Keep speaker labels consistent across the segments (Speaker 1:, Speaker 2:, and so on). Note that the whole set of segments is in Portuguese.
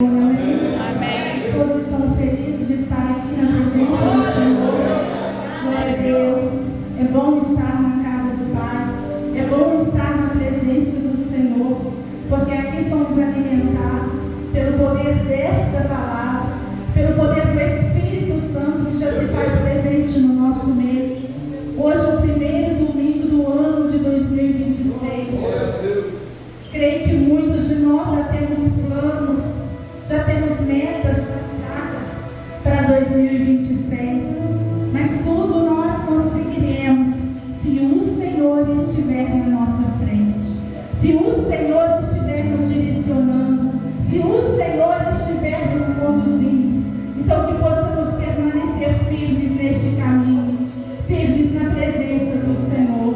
Speaker 1: Amém. Todos estão felizes de estar aqui na presença do Senhor. Glória a Deus. É bom estar na casa do Pai. É bom estar na presença do Senhor, porque aqui somos alimentados pelo poder desta palavra, pelo poder do Espírito Santo que já se faz presente no nosso meio. Hoje é o primeiro domingo do ano de 2026. Creio que muitos de nós já temos planos, já temos metas traçadas para 2026, mas tudo nós conseguiremos se o Senhor estiver na nossa frente, se o Senhor estiver nos direcionando, se o Senhor estiver nos conduzindo. Então que possamos permanecer firmes neste caminho, firmes na presença do Senhor,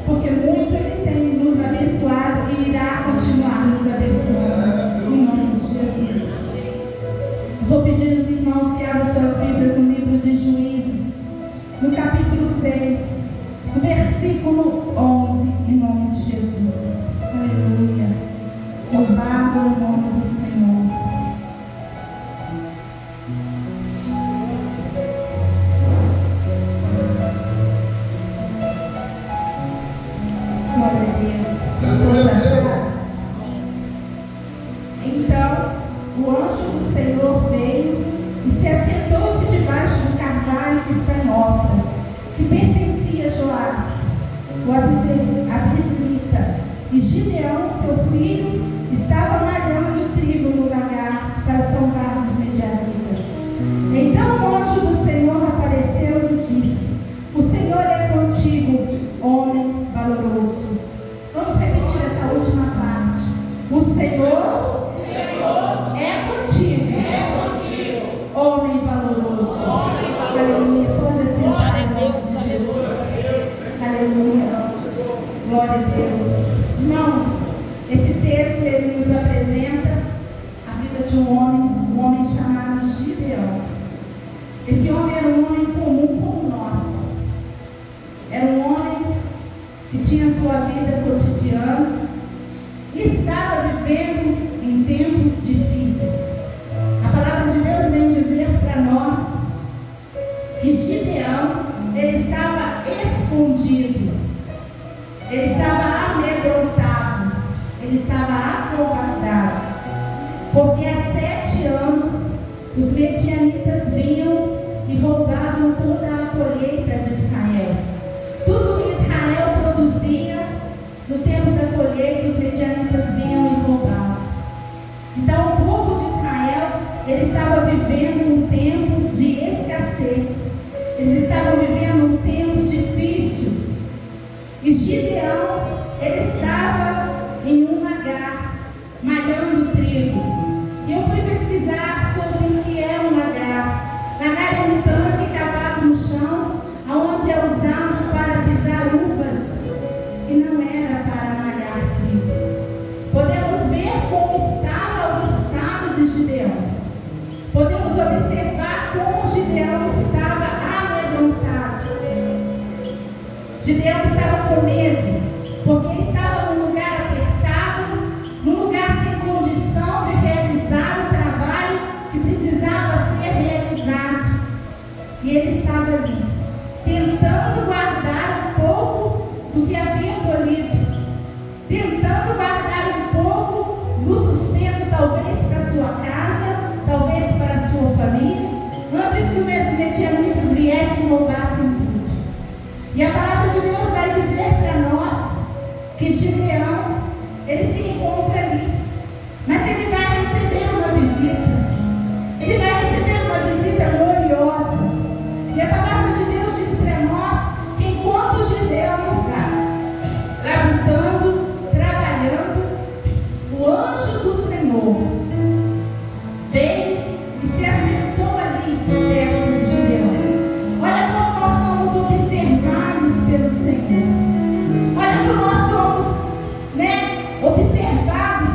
Speaker 1: porque muito Ele tem nos abençoado e irá continuar nos abençoando, em nome de Jesus. Vou pedir aos irmãos que abram suas Bíblias no livro de Juízes, no capítulo 6, no versículo 11, em nome de Jesus. Aleluia. Louvado é o nome do Senhor. Glória a Deus. Todos acharam? Então, o anjo do Senhor veio e se assentou-se debaixo do carvalho que está em Ofra, que pertencia a Joás, o abizerita, e Gideão, seu filho, estava malhando trigo no lagar para salvar os medianitas. Então o anjo do Senhor apareceu e lhe disse: o Senhor é contigo, homem valoroso. Vamos repetir essa última parte. O Senhor é contigo, homem valoroso. Aleluia. Pode assentar em nome de Jesus. Aleluia. Glória a Deus. Irmãos, esse texto ele nos apresenta a vida de um homem chamado Gideão. Esse homem era um homem comum como nós. Era um homem que tinha sua vida cotidiana e estava vivendo em tempos difíceis. A palavra de Deus vem dizer para nós que Gideão, ele estava escondido, ele estava amedrontado, ele estava acovardado, porque há 7 anos os medianitas vinham e roubavam toda a colheita de Israel. Tudo que Israel produzia, no tempo da colheita, os medianitas vinham e roubavam. Então o povo de Israel, ele estava vivendo um tempo de escassez. Eles estavam vivendo um tempo difícil. E Gideão, ele estava em um lagar, malhando trigo. E eu fui pesquisar sobre o que é um lagar. Lagar é um tanque cavado no chão, onde é usado para pisar uvas, e não era para malhar trigo. Podemos ver como estava o estado de Gideão. Podemos observar como Gideão estava amedrontado. Gideão estava com medo, porque estava num lugar apertado, num lugar sem condição de realizar o trabalho que precisava ser realizado. E ele estava ali, tentando guardar um pouco do que havia colhido, tentando guardar um pouco do sustento, talvez para sua casa, talvez para a sua família, antes que os medianitas viessem e roubassem tudo. E a palavra de Deus vai dizer para nós que Gideão, ele se encontra ali, mas ele vai receber uma visita. Ele vai receber uma visita gloriosa. E a palavra de Deus diz para nós que enquanto Gideão está labutando, trabalhando, o anjo do Senhor veio e se assentou ali perto de Gideão. Olha como nós somos observados pelo Senhor. Olha como nós somos, observados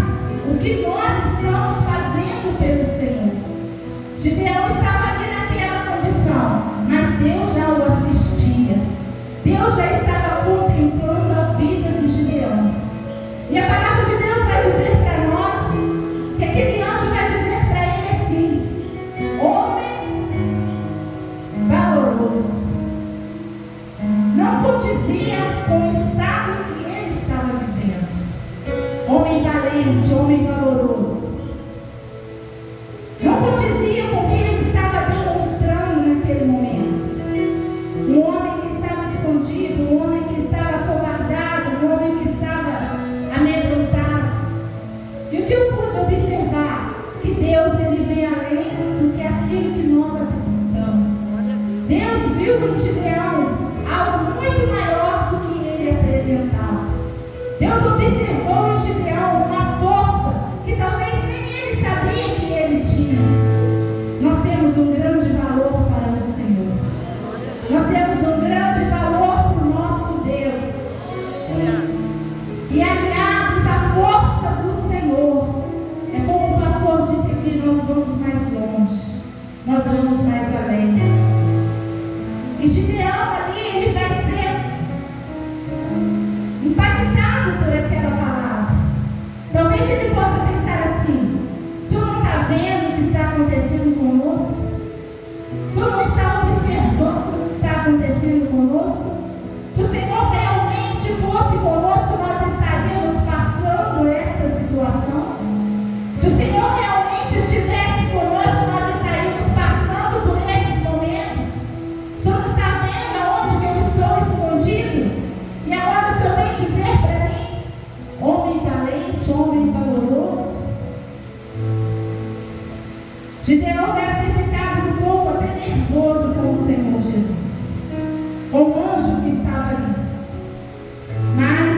Speaker 1: Deus, Ele vê além do que aquilo que nós apresentamos. Deus viu em Gideão algo muito maior do que ele apresentava. Deus observou em Gideão uma força que talvez nem ele sabia que ele tinha. Nós temos um grande valor para o Senhor. Nós temos um grande valor para o nosso Deus. E aliados à força do Senhor, é como o pastor disse aqui, nós vamos mais longe. Nós vamos mais além. E Gideão ali, ele vai ser impactado por aquela palavra. Talvez ele possa pensar assim: o senhor não está vendo o que está acontecendo conosco? O senhor não está observando o que está acontecendo conosco? Se o Senhor realmente fosse conosco, nós estaríamos passando esta situação? Se o Senhor realmente estivesse conosco, nós estaríamos passando por esses momentos? O Senhor não está vendo aonde que eu estou escondido? E agora o Senhor vem dizer para mim, homem valente, homem valoroso? Gideão deve ter ficado um pouco até nervoso com o Senhor Jesus, com o anjo que estava ali. Mas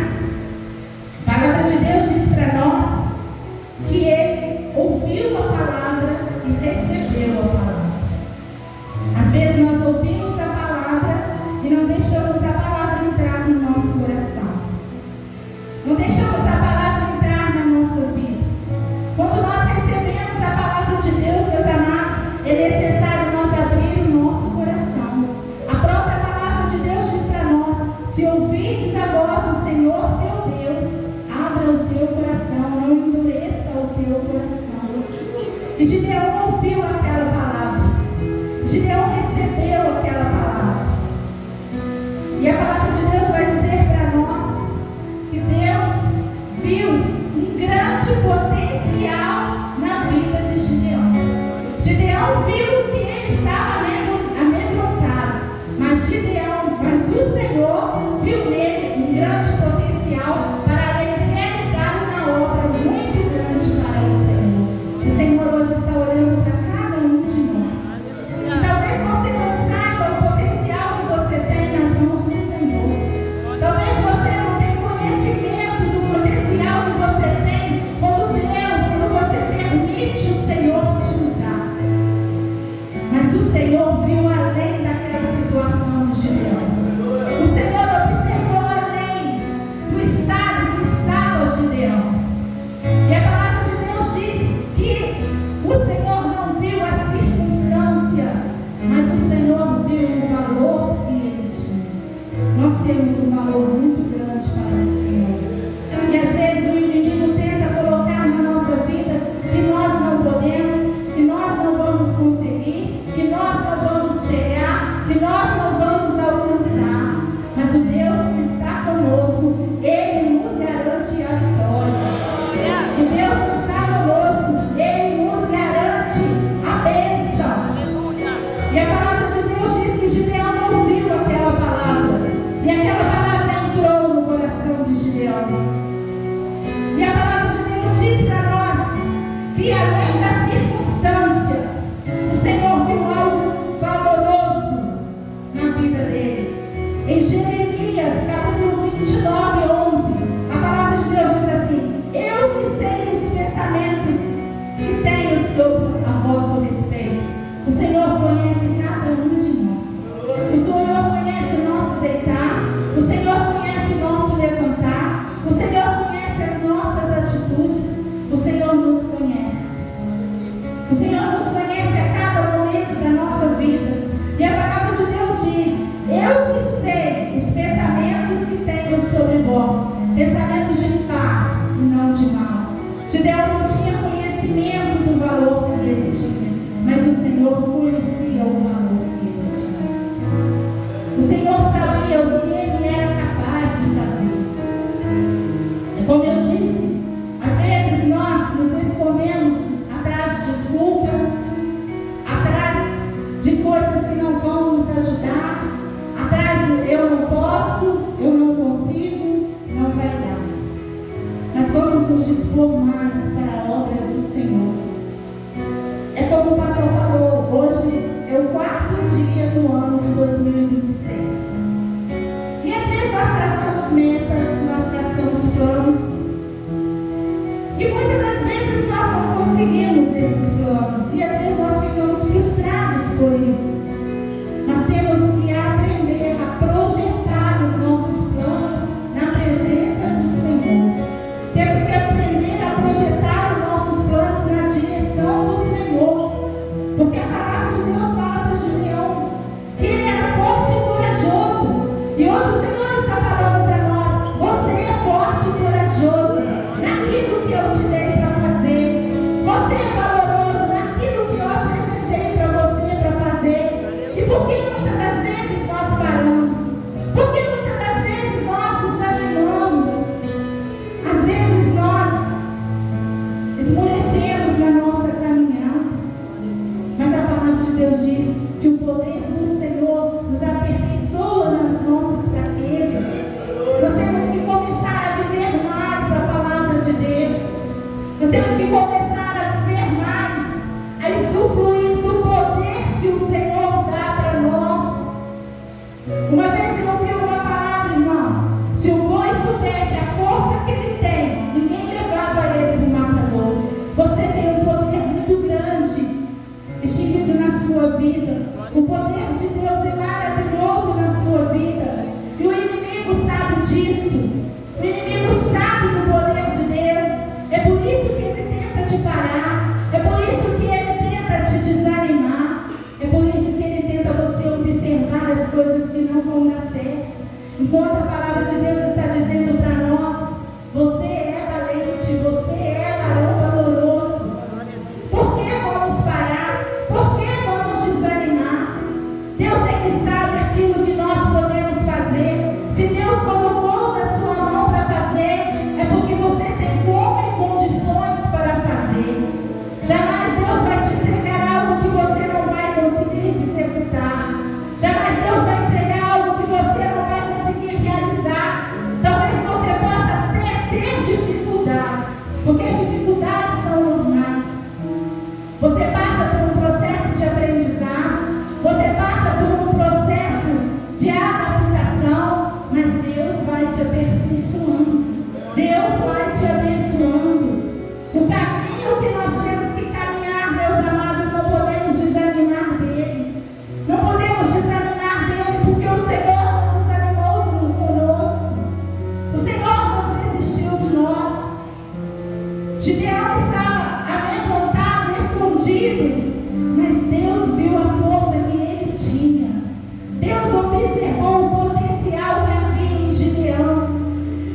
Speaker 1: a palavra de Deus diz para nós que ele ouviu a palavra e recebeu a palavra. Às vezes nós ouvimos a palavra e não deixamos a palavra entrar no nosso coração. Não deixamos a palavra entrar na nossa vida. Quando nós recebemos a palavra de Deus, meus amados, é necessário nós abrir o nosso coração. A própria palavra de Deus diz para nós: se ouvirdes a voz do Senhor teu Deus, abra o teu coração, não endureça o teu coração. E Gideão ouviu aquela palavra. Gideão recebeu aquela palavra. E a palavra de Deus vai dizer para nós que Deus viu um grande potencial na vida de Gideão. Gideão viu que ele estava amedrontado, mas o Senhor viu nele um grande potencial para ele realizar uma obra muito grande para o Senhor. O Senhor hoje está olhando para cada um de nós. Talvez você não saiba o potencial que você tem nas mãos do Senhor. Talvez você não tenha conhecimento do potencial que você tem quando você permite o Senhor te usar. Mas o Senhor viu além daquela situação de Gideão. O Senhor observou além do estado que estava Gideão. E a palavra de Deus diz que o Senhor não viu as circunstâncias, mas o Senhor viu o valor que ele tinha. Nós temos um valor muito grande para o Senhor. E às vezes o inimigo tenta colocar na nossa vida que nós não podemos, que nós não vamos conseguir, que nós não vamos chegar, que nós não vamos alcançar. Mas o Deus que está conosco, Ele nos garante a vitória. O Deus que está conosco, Ele nos garante a bênção. E a palavra de Deus diz que Gideão ouviu aquela palavra. E aquela palavra entrou no coração de Gideão. E a palavra de Deus diz para nós que além das circunstâncias, o Senhor viu algo valoroso na vida dele. Em Jeremias, capítulo 29, 11, a palavra de Deus diz assim: eu que sei os pensamentos que tenho sobre a vosso respeito. O Senhor conhece cada um de nós. O Senhor conhece o nosso deitar. O Senhor conhece o nosso levantar. O Senhor conhece as nossas atitudes. O Senhor nos conhece. O Senhor nos conhece a cada momento da nossa vida. E a palavra de Deus diz: eu que sei os pensamentos que tenho sobre vós, pensamentos de paz e não de mal. Gideão não tinha conhecimento do valor que ele tinha, mas o Senhor conhecia o valor que ele tinha. O Senhor sabia o que ele era capaz de fazer. Como eu disse, às vezes nós nos escondemos atrás de desculpas, desses planos. E às vezes nós ficamos frustrados por isso. Nós temos que aprender a projetar os nossos planos na presença do Senhor. Temos que aprender a projetar os nossos planos na direção do Senhor. Porque a palavra de Deus fala para Gideão que ele era forte e corajoso. E hoje o Senhor está falando para nós: você é forte e corajoso naquilo que eu te dei para fazer. Você é valoroso naquilo que eu apresentei para você para fazer. E por que muitas das vezes nós paramos? Por que muitas das vezes nós desanimamos? Às vezes nós esmorecemos na nossa caminhada. Mas a palavra de Deus diz que o poder do Senhor nos aperfeiçoa nas nossas fraquezas. Nós temos que começar a viver mais a palavra de Deus. Nós temos que começar a viver mais, a usufruir do poder que o Senhor dá para nós. Uma vez eu ouvi uma palavra, irmãos: se o boi soubesse a força que ele tem, ninguém levava ele para o matador. Você tem um poder muito grande extinguido na sua vida. O poder de Deus é maravilhoso na sua vida. E o inimigo sabe disso. O inimigo sabe do poder de Deus. É por isso que ele tenta te parar. É por isso que ele tenta te desanimar. É por isso que ele tenta você observar as coisas que não vão dar certo. Enquanto a palavra de Deus está dizendo para nós: você é valente, você é varão valoroso. Por que vamos parar? Por que vamos desanimar? Deus é que sabe aquilo que nós podemos fazer. Se Deus colocou na sua mão para fazer, é porque você tem como e condições para fazer. Jamais Deus vai te entregar algo que você não vai conseguir executar. Jamais Deus vai entregar algo que você não vai conseguir realizar. Talvez você possa até ter dificuldades, porque as dificuldades são normais. Você passa por um processo de aprendizado, você passa por um processo de adaptação, mas Deus vai te aperfeiçoando. Deus vai te abençoando. O caminho que nós temos que caminhar, meus amados, não podemos desanimar dele. Não podemos desanimar dele, porque o Senhor não desanimou conosco. O Senhor não desistiu de nós. Gideão estava amedrontado, escondido, mas Deus viu a força que ele tinha. Deus observou o potencial que havia em Gideão.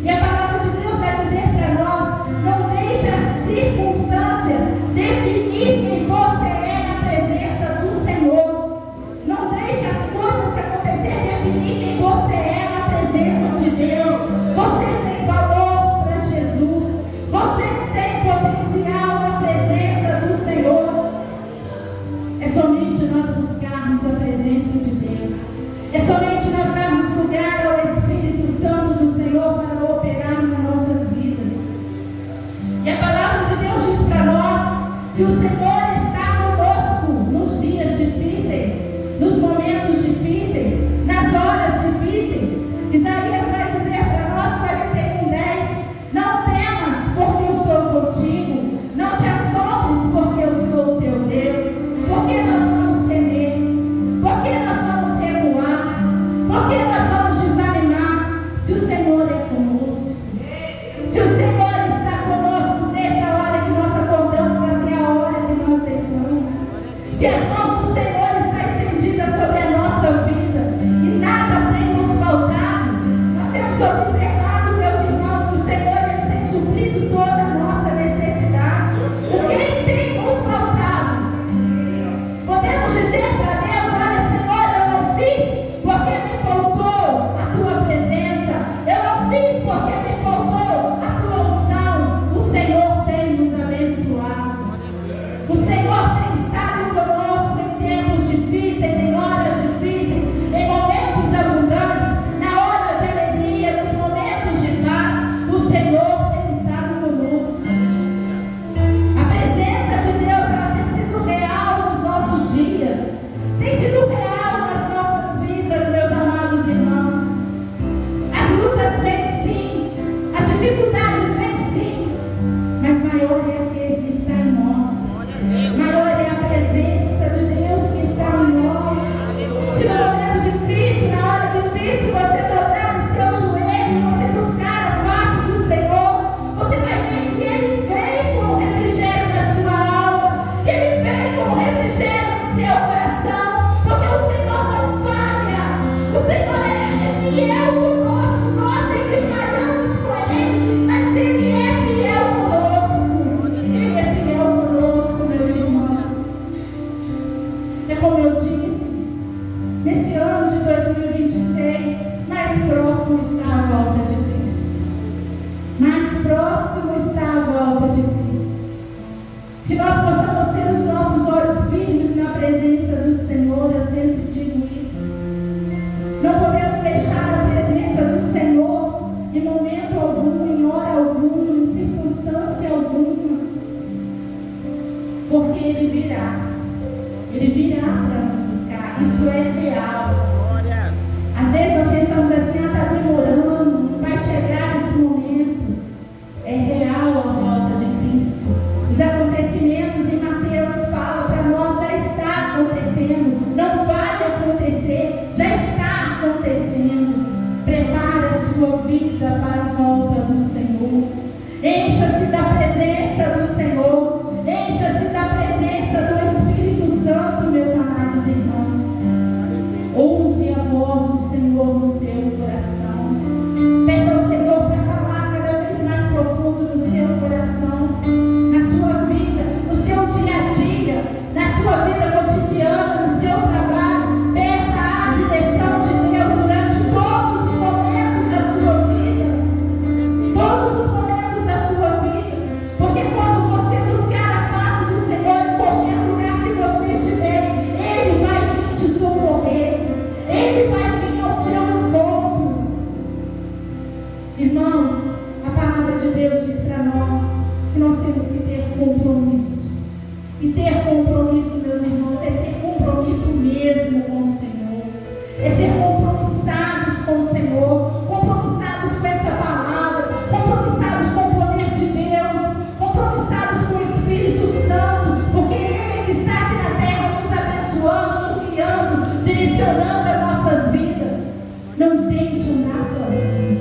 Speaker 1: E a palavra de Deus vai dizer para nós: não deixe as circunstâncias definir quem você é na presença do Senhor. Não deixe as coisas que acontecer definir quem você é na presença de Deus. Você tem valor para Jesus. Você tem potencial na presença do Senhor. É somente nós buscarmos a presença de Deus. É somente nós darmos lugar ao Espírito Santo do Senhor para operar nas nossas vidas. E a palavra de Deus diz para nós que o Senhor está conosco nos dias difíceis, nos momentos difíceis, nas horas difíceis. Isaías vai dizer para nós, 41:10: não temas, porque eu sou contigo. Não te assombres, porque eu sou o teu Deus. Por que nós vamos temer? Por que nós vamos recuar? Por que nós vamos desanimar? Se o Senhor é conosco. Se o Senhor está conosco desde a hora que nós acordamos até a hora que nós deitamos. Se as mãos do Senhor estão estendidas sobre a nossa vida e nada tem nos faltado, nós temos observado, meus irmãos, que o Senhor ele tem suprido toda a nossa necessidade. O que tem nos faltado? Podemos dizer para Deus: olha, Senhor, eu não fiz porque me faltou a tua presença. Eu não fiz porque me faltou a tua unção. O Senhor tem nos abençoado. O Senhor tem estado conosco Ele virá para nos buscar. Isso é real. Às vezes nós pensamos assim, está demorando, não vai chegar esse momento. É real a volta de Cristo. Os acontecimentos em Mateus fala para nós, já está acontecendo, não vai acontecer, já está acontecendo. Prepara a sua vida para a volta do Senhor. Encha-se da presença do Senhor, encha-se da presença do Espírito Santo, meus amados irmãos. Ouve a voz do Senhor no seu coração. Peça ao Senhor para falar cada vez mais profundo no seu coração, na sua vida, no seu dia a dia, na sua vida cotidiana, no seu trabalho. Peça a direção de Deus durante todos os momentos da sua vida. Todos os momentos da sua vida. Porque quando você buscar a face do Senhor em qualquer lugar que você estiver, Ele vai vir te socorrer. Ele vai vir ao seu encontro. Irmãos, a palavra de Deus diz para nós que nós temos que ter compromisso. E ter compromisso, meus irmãos, é ter compromisso mesmo com o Senhor. É ser compromissados com o Senhor, compromissados com essa palavra, compromissados com o poder de Deus, compromissados com o Espírito Santo, porque Ele que está aqui na terra nos abençoando, nos guiando, direcionando as nossas vidas. Não tente andar sozinho.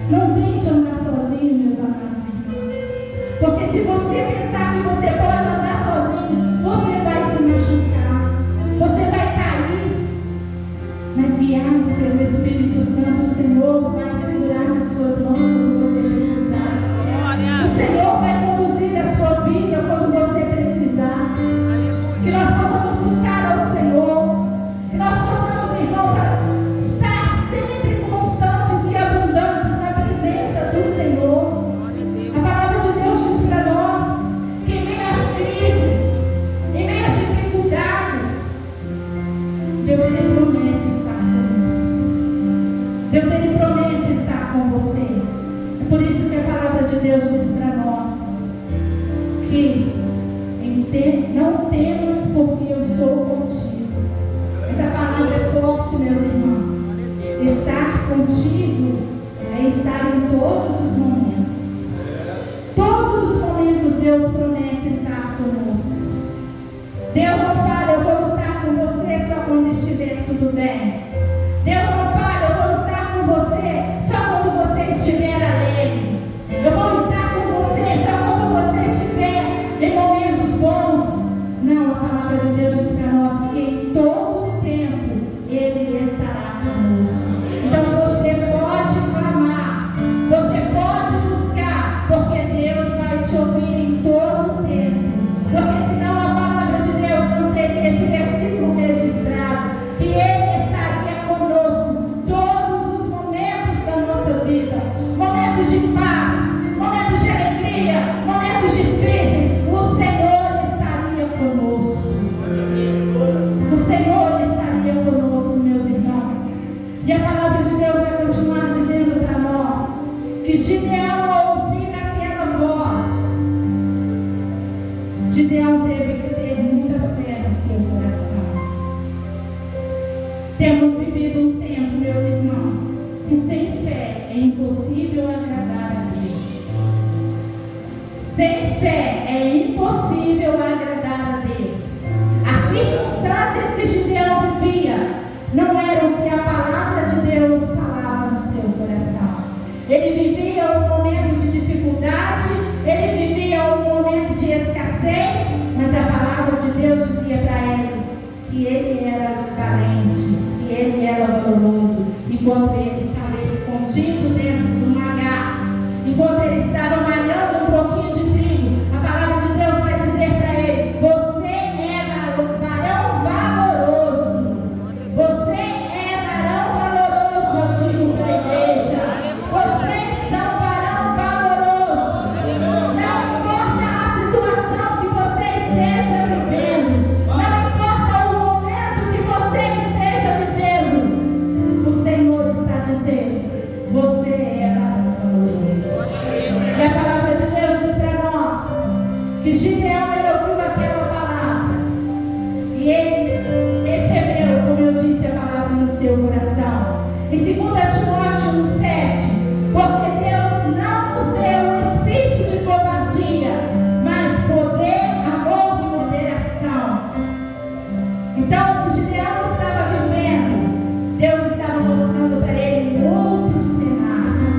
Speaker 1: Não tente andar sozinho, meus amados irmãos. Porque se você pensar que você pode andar sozinho, você vai se machucar, você vai cair. Mas guiado pelo Espírito Santo, o Senhor vai segurar nas suas mãos quando você precisar. O Senhor vai conduzir a sua vida quando você precisar. Que nós possamos buscar ao Senhor. Que nós possamos, irmãos, estar sempre constantes e abundantes na presença do Senhor. A palavra de Deus diz para nós que em meio às crises, em meio às dificuldades, Deus Ele promete estar conosco. Deus Ele promete estar com você. É por isso que a palavra de Deus diz para nós que não temas, porque eu sou contigo. Essa palavra é forte, meus irmãos. Estar contigo é estar em todos os momentos. Todos os momentos Deus promete estar conosco. Deus não fala, eu vou estar com você só quando estiver tudo bem. Deus não fala, eu vou estar com você só quando você estiver alegre. Eu vou estar com você só quando você estiver em momentos bons. Não, a palavra de Deus diz para nós que em todo o tempo Ele estará conosco. Então você pode clamar, você pode buscar, porque Deus vai te ouvir em todo o tempo. Porque senão a palavra de Deus não teria esse versículo registrado, que Ele estaria conosco todos os momentos da nossa vida. Momentos de paz, momentos de alegria, momentos difíceis, o Senhor estaria conosco. O Senhor estaria conosco, meus irmãos. E a palavra de Deus vai continuar dizendo para nós que Gideão, ao ouvir aquela voz, Gideão teve que ter muita fé no seu coração. Temos vivido um tempo, meus irmãos, que sem fé é impossível agradar a Deus. Sem fé é impossível agradar a Deus. As circunstâncias que Gideão vivia não eram o que a palavra de Deus falava no seu coração. Ele vivia um momento de dificuldade, ele vivia um momento de escassez, mas a palavra de Deus dizia para ele que ele era valente, que ele era valoroso. Enquanto ele estava escondido dentro de um lagar, enquanto ele estava malhando um pouquinho de trigo, a palavra de Deus vai dizer para ele: você é varão valoroso. Você é varão valoroso, eu digo para a igreja. Vocês são varão valoroso. Não importa a situação que você esteja vivendo, não importa o momento que você esteja vivendo, o Senhor está seu coração. Em 2 Timóteo 1,7, porque Deus não nos deu espírito de covardia, mas poder, amor e moderação. Então, o que Gideão estava vivendo, Deus estava mostrando para ele um outro cenário,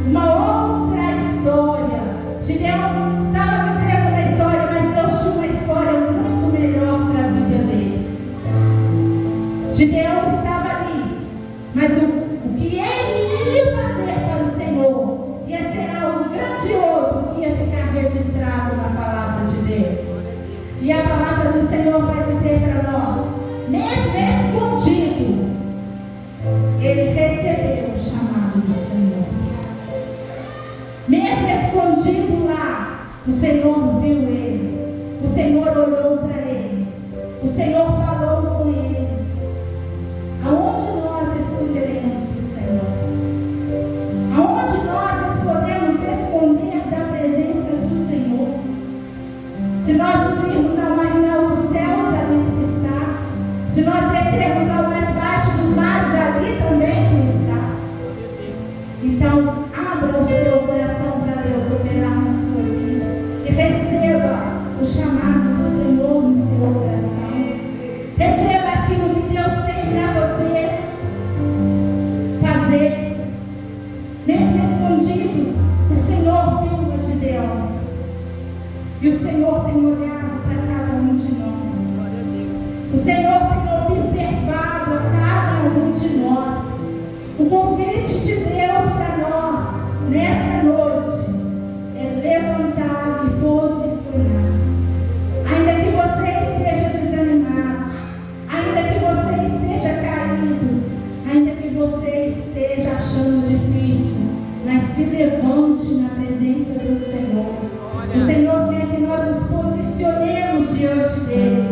Speaker 1: uma outra história. Gideão estava vivendo uma história, mas Deus tinha uma história muito melhor para a vida dele. Gideão estava ali, mas o que ele ia fazer para o Senhor ia ser algo grandioso que ia ficar registrado na palavra de Deus. E a palavra do Senhor vai dizer para nós, mesmo escondido, ele recebeu o chamado do Senhor. Mesmo escondido lá, o Senhor viu ele, o Senhor olhou para ele, o Senhor falou com ele. Aonde nós esconderemos do Senhor? Aonde nós podemos esconder da presença do Senhor? Se nós subirmos ao mais alto céus, ali tu estás. Se nós descermos ao mais baixo dos mares, ali também tu estás. Então, abra o seu coração para Deus operar na sua vida e receba o chamado do Senhor no seu coração. Receba aquilo que Deus tem para você fazer. Mesmo escondido, o Senhor viu a Gideão. E o Senhor tem olhado para cada um de nós. O Senhor tem observado a cada um de nós. O convite de Deus para nós, nesta noite, é levantar e posicionar. Ainda que você esteja desanimado, ainda que você esteja caído, ainda que você esteja achando difícil, mas se levante na presença do Senhor. O Senhor quer que nós nos posicionemos diante dele.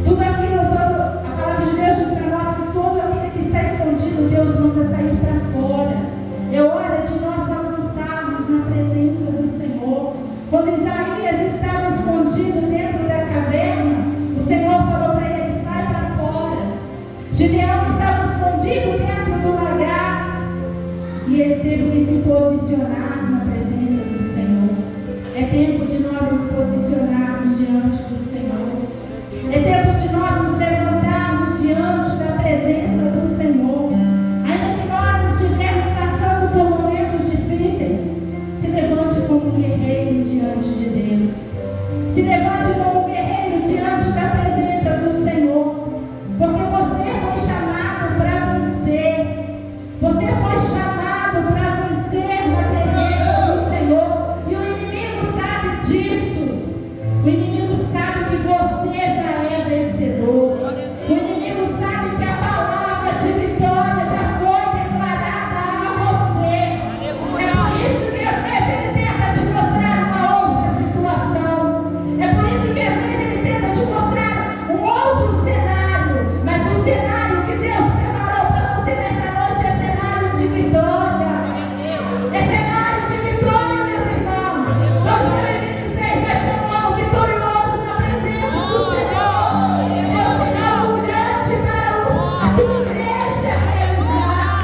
Speaker 1: Tudo aquilo, a palavra de Deus diz para nós que todo aquele que está escondido, Deus manda sair para fora. É hora de nós avançarmos na presença do Senhor. Quando Isaías estava escondido dentro da caverna, o Senhor falou para ele, sai para fora. Gideão estava escondido dentro do lagar e ele teve que se posicionar na presença do Senhor. É tempo de nós nos posicionarmos diante do Senhor. É tempo de nós nos levantarmos diante da presença do Senhor. Ainda que nós estivermos passando por momentos difíceis, se levante como um guerreiro diante de Deus. Se levante como um guerreiro diante da presença do Senhor. Porque você foi chamado para vencer. Você foi chamado para vencer na presença do Senhor. E o inimigo sabe disso. O inimigo sabe que você já é vencedor. O inimigo sabe que a palavra de vitória já foi declarada a você. É por isso que às vezes ele tenta te mostrar uma outra situação. É por isso que às vezes ele tenta te mostrar um outro cenário. Mas o cenário que Deus preparou para você nessa noite é cenário de vitória. É cenário de vitória, meus irmãos. 2026 vai ser um ano vitorioso na presença do Senhor. Deus tem algo grande para a tua igreja realizar.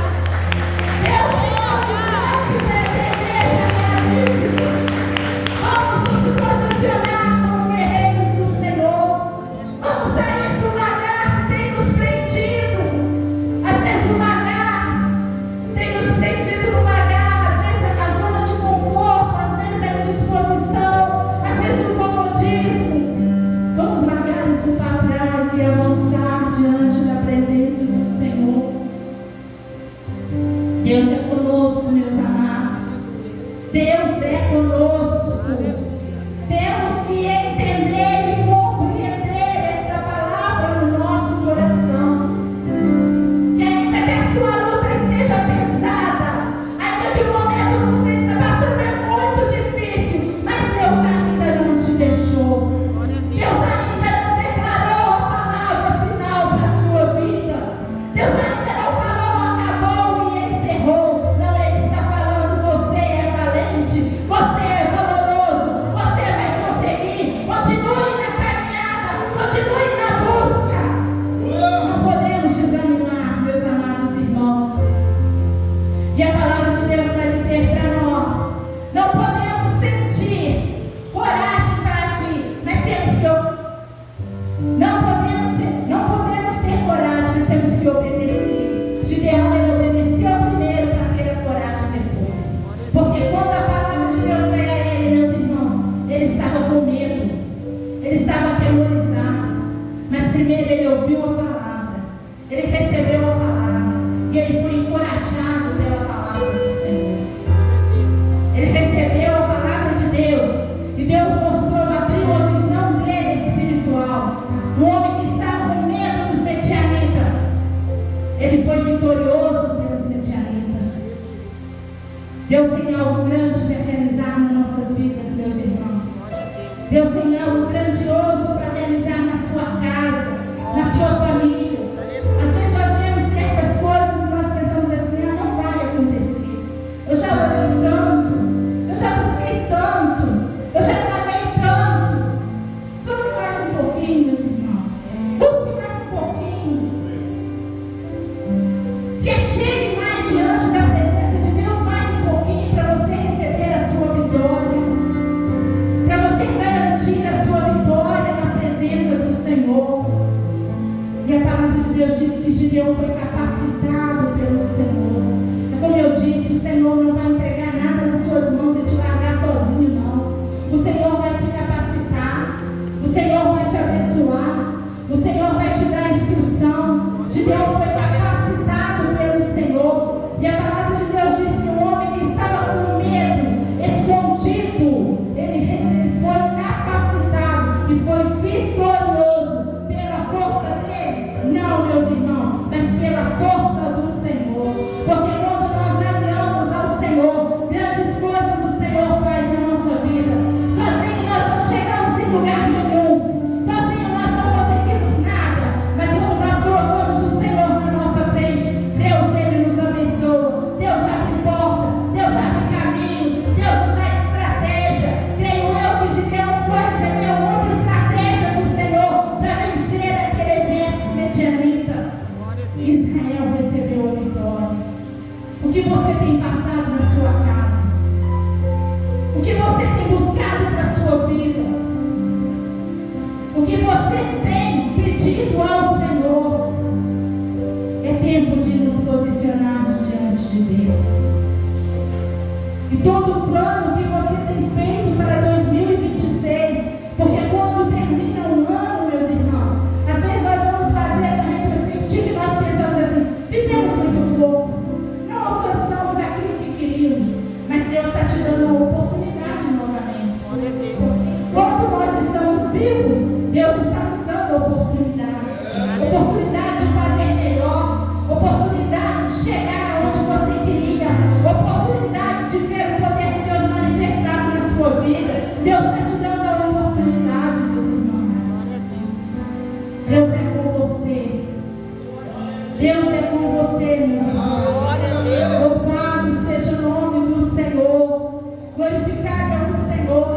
Speaker 1: Deus tem algo grande para a tua igreja realizar. Vamos nos posicionar como guerreiros do Senhor. Vamos sair do lagar que tem nos prendido. Às vezes o lagar tem nos prendido no lagar, às vezes a zona de conforto, às vezes a indisposição, às vezes o comodismo. Vamos largar isso para trás e avançar diante da presença do Senhor. Deus é conosco, meus amados. Deus é conosco. Temos que entender e compreender esta palavra no nosso coração. Que ainda que a sua luta esteja pesada, ainda que o momento que você está passando é muito difícil, mas Deus ainda não te deixou. Deus ainda não declarou a palavra final para a sua vida. Deus ainda não falou, acabou e encerrou. Não, Ele está falando, você é valente, você é valoroso, primeiro ele ouviu a palavra, ele recebeu a palavra e ele foi encorajado pela palavra do Senhor. Ele recebeu a palavra de Deus e Deus mostrou, abriu a visão dele espiritual. Um homem que estava com medo dos medianitas, ele foi vitorioso pelos medianitas. Deus tem algo grande para realizar nas nossas vidas, meus irmãos. Deus tem algo grandioso para realizar na sua casa, na sua família. Às vezes nós vemos certas coisas e nós pensamos assim: ah, não vai acontecer. Eu já orei tanto, eu já busquei tanto, eu já clamei tanto. Clame mais um pouquinho, meus irmãos. Busque mais um pouquinho. Se achegue mais diante da presença de Deus mais um pouquinho para você receber a sua vitória, para você garantir a sua vitória na presença do Senhor. E a palavra de Deus diz que Gideão foi capacitado pelo Senhor. É como eu disse, o Senhor não vai entregar nada nas suas mãos e te largar sozinho, não. O Senhor vai te capacitar, o Senhor vai te abençoar, o Senhor vai te dar instrução. Gideão foi capacitado pelo Senhor. E a palavra de Deus diz que o homem que estava com medo, escondido, ele foi capacitado e foi vitorioso pela força dele. Não, meus irmãos, mas pela força do Senhor. Porque quando nós adoramos ao Senhor, grandes coisas o Senhor faz na nossa vida. Sozinho nós não chegamos em lugar nenhum. Sozinho nós não conseguimos nada. Mas quando nós colocamos o Senhor na nossa frente, Deus, Ele nos abençoa. Deus abre porta, Deus abre caminhos, Deus nos dá estratégia. Creio eu que Gideão foi receber muita estratégia do Senhor para vencer aquele exército medianita. Israel recebeu a vitória. O que você tem passado na sua casa? O que você tem buscado para a sua vida? O que você tem pedido ao Senhor? É tempo de nos posicionarmos diante de Deus. E todo o plano que você tem feito para 2026, porque quando termina um ano, meus irmãos, às vezes nós vamos fazer uma retrospectiva e nós pensamos assim: fizemos muito pouco, não alcançamos aquilo que queríamos, mas Deus está te dando uma oportunidade novamente. Quando nós estamos vivos, Deus está nos dando oportunidades, oportunidade de fazer melhor, oportunidade de chegar aonde você queria, oportunidade de ver o poder de Deus manifestado na sua vida. Deus está te dando a oportunidade, meus irmãos. Deus é com você. Deus é com você, meus irmãos. Louvado seja o nome do Senhor. Glorificado é o Senhor.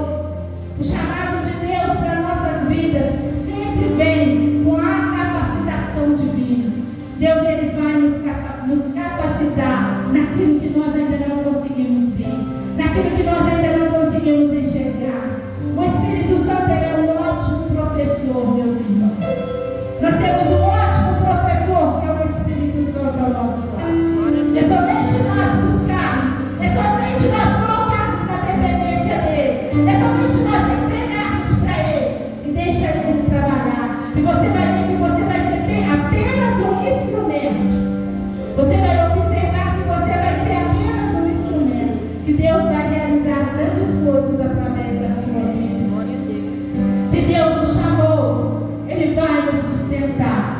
Speaker 1: O chamado de Deus para nossas vidas sempre vem com a capacitação divina. Deus, Ele vai nos capacitar naquilo que nós ainda não conseguimos ver, naquilo que nós ainda não conseguimos enxergar. O Espírito Santo, ele é um ótimo professor, meus irmãos. Nós temos um ótimo professor, que é o Espírito Santo ao nosso lado. É somente nós buscarmos, é somente nós colocarmos na dependência dele, é somente nós entregarmos para ele e deixar ele trabalhar. E você vai ver que você vai ser apenas um instrumento. Você vai observar que você vai ser apenas um instrumento, que Deus vai realizar grandes coisas através da sua vida. Se Deus nos chamou, Ele vai nos sustentar.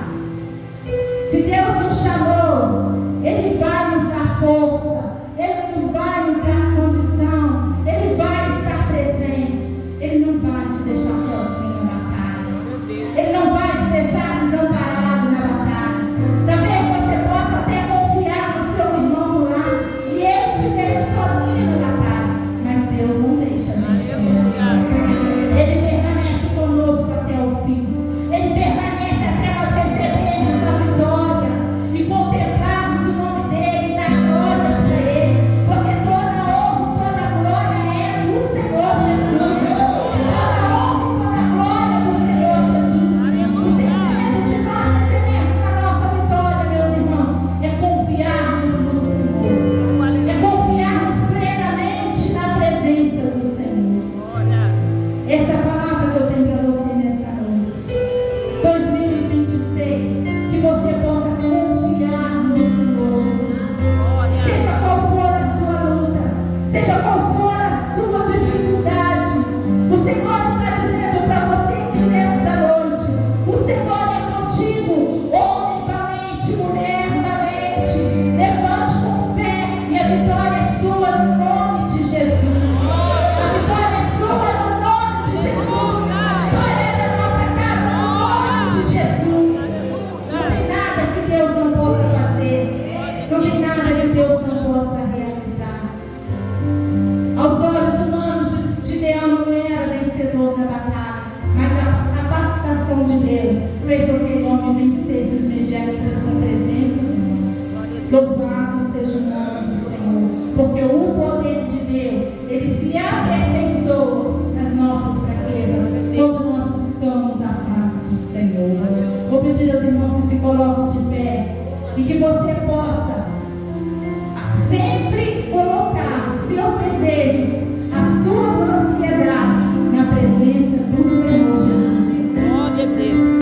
Speaker 1: fez com que aquele homem vencesse os medianitas com 300 homens. Louvado seja o nome do Senhor, porque o poder de Deus, ele se aperfeiçoa nas nossas fraquezas, quando nós buscamos a face do Senhor. Vou pedir aos irmãos que se colocam de pé e que você possa